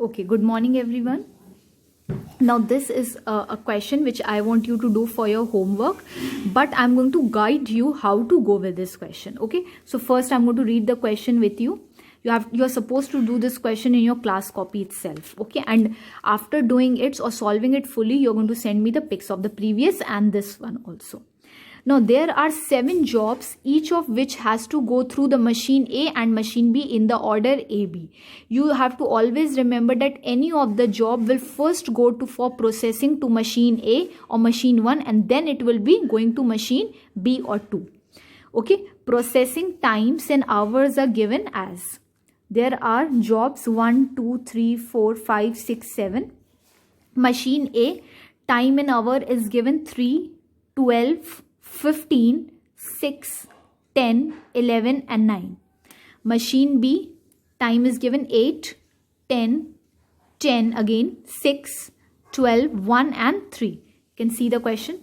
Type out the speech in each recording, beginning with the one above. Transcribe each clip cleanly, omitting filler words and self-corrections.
Okay, good morning everyone. Now this is a question which I want you to do for your homework, but I'm going to guide you how to go with this question. Okay, so first I'm going to read the question with you. You're supposed to do this question in your class copy itself. Okay, and after doing it or solving it fully, you're going to send me the pics of the previous and this one also. Now there are 7 jobs, each of which has to go through the machine A and machine B in the order AB. You have to always remember that any of the job will first go to for processing to machine A or machine 1, and then it will be going to machine B or 2. Okay, processing times and hours are given as, there are jobs 1, 2, 3, 4, 5, 6, 7. Machine A, time in hour is given 3, 12, 15, 6, 10, 11 and 9. Machine B, time is given 8, 10, 10 again, 6, 12, 1 and 3. You can see the question.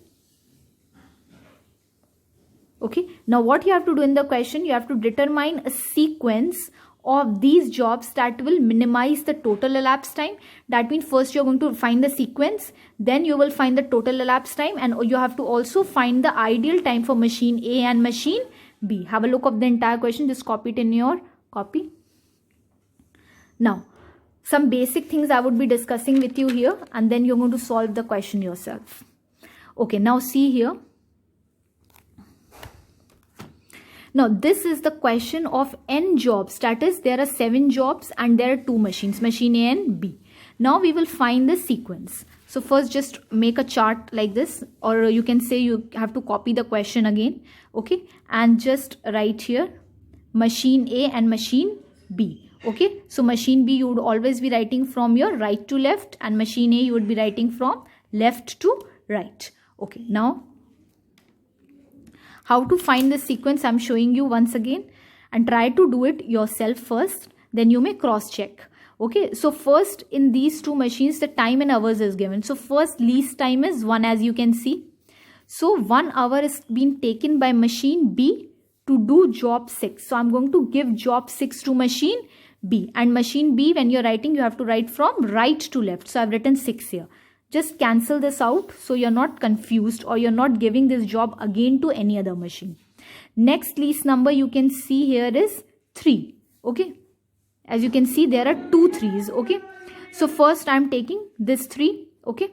Okay, now what you have to do in the question, you have to determine a sequence of these jobs that will minimize the total elapsed time. That means first you're going to find the sequence, then you will find the total elapsed time, and you have to also find the ideal time for machine A and machine B. Have a look of the entire question, just copy it in your copy. Now some basic things I would be discussing with you here, and then you're going to solve the question yourself. Okay, now see here. Now this is the question of n jobs, that is there are 7 jobs and there are 2 machines, machine A and B. Now we will find the sequence. So first just make a chart like this, or you can say you have to copy the question again. Okay, and just write here machine A and machine B. Okay, so machine B you would always be writing from your right to left, and machine A you would be writing from left to right. Okay, now how to find the sequence I'm showing you once again, and try to do it yourself first, then you may cross check. Okay, so first in these 2 machines the time in hours is given. So first least time is 1, as you can see. So 1 hour is being taken by machine B to do job 6. So I'm going to give job 6 to machine B, and machine B, when you're writing you have to write from right to left. So I've written 6 here. Just cancel this out so you're not confused, or you're not giving this job again to any other machine. Next least number you can see here is 3. Okay, as you can see there are 2 3s. Okay, so first I'm taking this 3. Okay,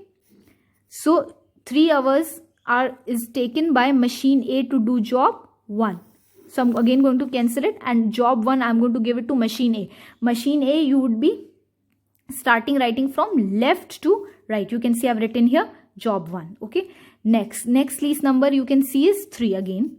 so 3 hours is taken by machine A to do job 1. So I'm again going to cancel it, and job 1 I'm going to give it to machine A. Machine A you would be starting writing from left to right. You can see I've written here job 1. Okay, next least number you can see is 3 again.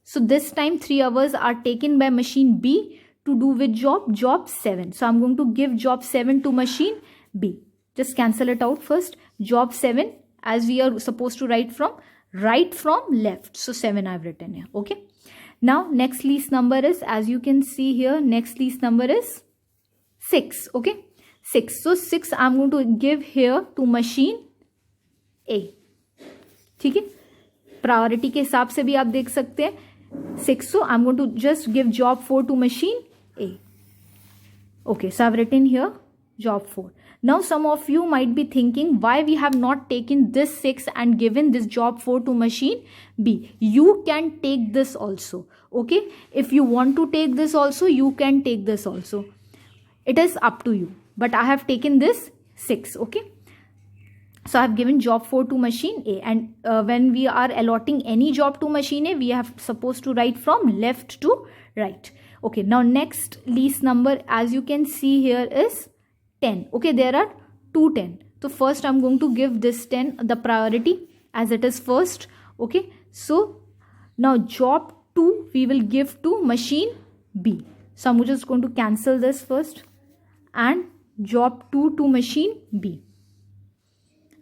So this time 3 hours are taken by machine B to do with job 7. So I'm going to give job 7 to machine B. Just cancel it out first. Job 7, as we are supposed to write from right from left, so 7 I've written here. Okay, now next least number is, as you can see here, next least number is 6. Okay, 6. So 6 I'm going to give here to machine A. ठीक है, priority के हिसाब से भी आप देख सकते हैं 6. So I'm going to just give job 4 to machine A. Okay, so I've written here job 4. Now some of you might be thinking why we have not taken this 6 and given this job 4 to machine B. You can take this also. Okay, if you want to take this also, you can take this also. It is up to you. But I have taken this 6. Okay, so I have given job 4 to machine A, and when we are allotting any job to machine A, we have supposed to write from left to right. Okay, now next least number, as you can see here, is 10. Okay, there are 2 10. So first I'm going to give this 10 the priority, as it is first. Okay, so now job 2 we will give to machine B. So I'm just going to cancel this first, and job 2 to machine B.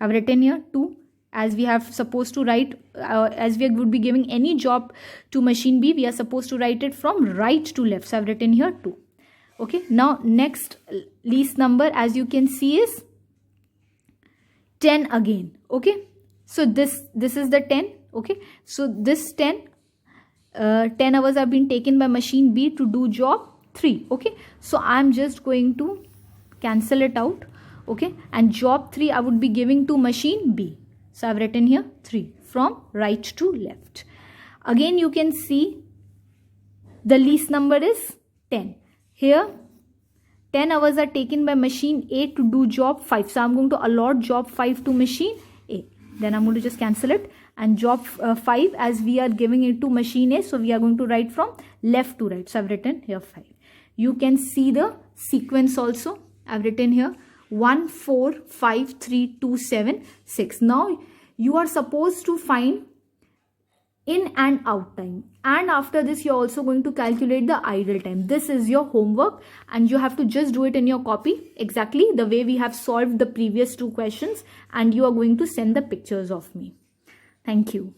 I've written here 2, as we have supposed to write, as we would be giving any job to machine B, we are supposed to write it from right to left. So I've written here 2. Okay, now next least number, as you can see, is 10 again. Okay, so this is the 10. Okay, so this 10 hours have been taken by machine B to do job 3. Okay, so I'm just going to cancel it out. Okay, and job 3 I would be giving to machine B. So I've written here 3 from right to left. Again, you can see the least number is 10. Here 10 hours are taken by machine A to do job 5. So I'm going to allot job 5 to machine A. Then I'm going to just cancel it. And job 5, as we are giving it to machine A, so we are going to write from left to right. So I've written here 5. You can see the sequence also. I've written here 1, 4, 5, 3, 2, 7, 6. Now you are supposed to find in and out time, and after this you're also going to calculate the idle time. This is your homework and you have to just do it in your copy exactly the way we have solved the previous 2 questions, and you are going to send the pictures of me. Thank you.